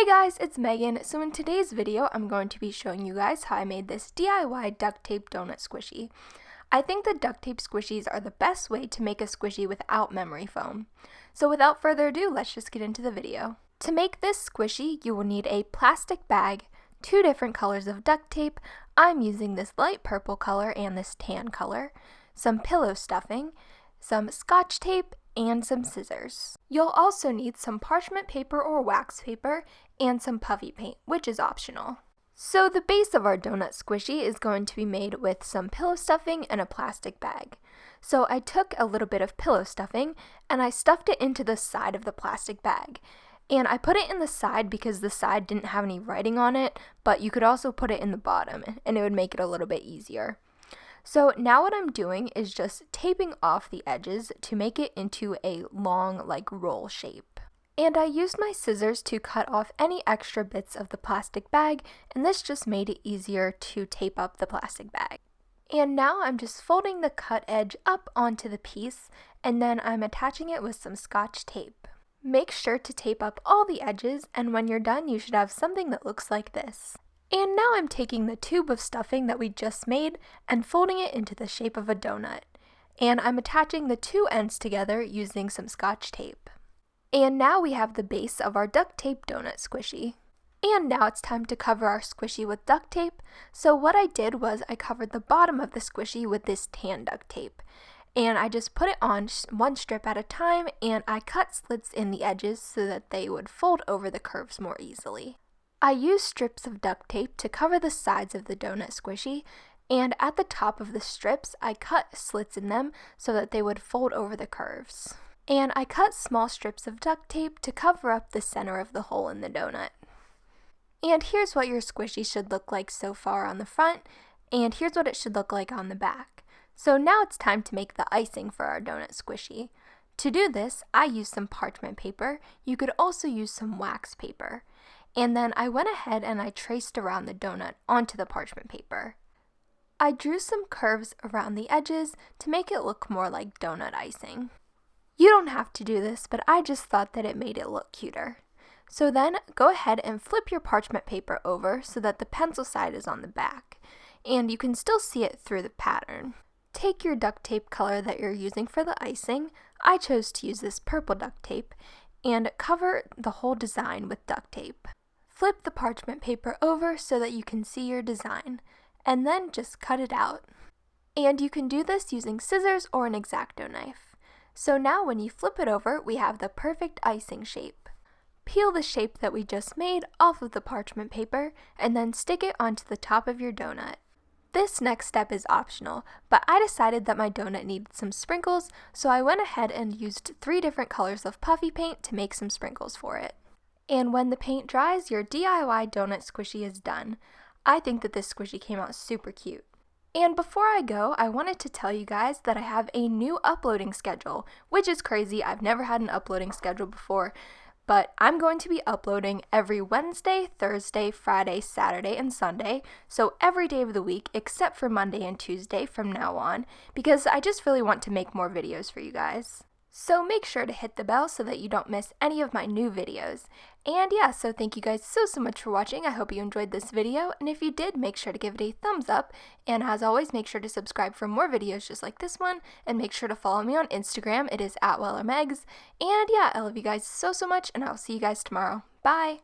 Hey guys, it's Megan. So in today's video, I'm going to be showing you guys how I made this DIY duct tape donut squishy. I think the duct tape squishies are the best way to make a squishy without memory foam. So without further ado, let's just get into the video. To make this squishy, you will need a plastic bag, 2 different colors of duct tape. I'm using this light purple color and this tan color, some pillow stuffing, some scotch tape, and some scissors. You'll also need some parchment paper or wax paper and some puffy paint, which is optional. So the base of our donut squishy is going to be made with some pillow stuffing and a plastic bag. So I took a little bit of pillow stuffing and I stuffed it into the side of the plastic bag. And I put it in the side because the side didn't have any writing on it, but you could also put it in the bottom and it would make it a little bit easier. So now what I'm doing is just taping off the edges to make it into a long, roll shape. And I used my scissors to cut off any extra bits of the plastic bag, and this just made it easier to tape up the plastic bag. And now I'm just folding the cut edge up onto the piece, and then I'm attaching it with some scotch tape. Make sure to tape up all the edges, and when you're done, you should have something that looks like this. And now I'm taking the tube of stuffing that we just made and folding it into the shape of a donut. And I'm attaching the 2 ends together using some scotch tape. And now we have the base of our duct tape donut squishy. And now it's time to cover our squishy with duct tape. So what I did was I covered the bottom of the squishy with this tan duct tape. And I just put it on 1 strip at a time, and I cut slits in the edges so that they would fold over the curves more easily. I used strips of duct tape to cover the sides of the donut squishy, and at the top of the strips, I cut slits in them so that they would fold over the curves. And I cut small strips of duct tape to cover up the center of the hole in the donut. And here's what your squishy should look like so far on the front, and here's what it should look like on the back. So now it's time to make the icing for our donut squishy. To do this, I used some parchment paper. You could also use some wax paper. And then I went ahead and I traced around the donut onto the parchment paper. I drew some curves around the edges to make it look more like donut icing. You don't have to do this, but I just thought that it made it look cuter. So then go ahead and flip your parchment paper over so that the pencil side is on the back, and you can still see it through the pattern. Take your duct tape color that you're using for the icing. I chose to use this purple duct tape, and cover the whole design with duct tape. Flip the parchment paper over so that you can see your design, and then just cut it out. And you can do this using scissors or an X-Acto knife. So now when you flip it over, we have the perfect icing shape. Peel the shape that we just made off of the parchment paper, and then stick it onto the top of your donut. This next step is optional, but I decided that my donut needed some sprinkles, so I went ahead and used 3 different colors of puffy paint to make some sprinkles for it. And when the paint dries, your DIY donut squishy is done. I think that this squishy came out super cute. And before I go, I wanted to tell you guys that I have a new uploading schedule, which is crazy. I've never had an uploading schedule before, but I'm going to be uploading every Wednesday, Thursday, Friday, Saturday, and Sunday, so every day of the week except for Monday and Tuesday from now on, because I just really want to make more videos for you guys. So make sure to hit the bell so that you don't miss any of my new videos. And yeah, so thank you guys so much for watching. I hope you enjoyed this video, and if you did, make sure to give it a thumbs up, and as always, make sure to subscribe for more videos just like this one, and make sure to follow me on Instagram. It is @WellerMegs, and yeah, I love you guys so much, and I'll see you guys tomorrow. Bye!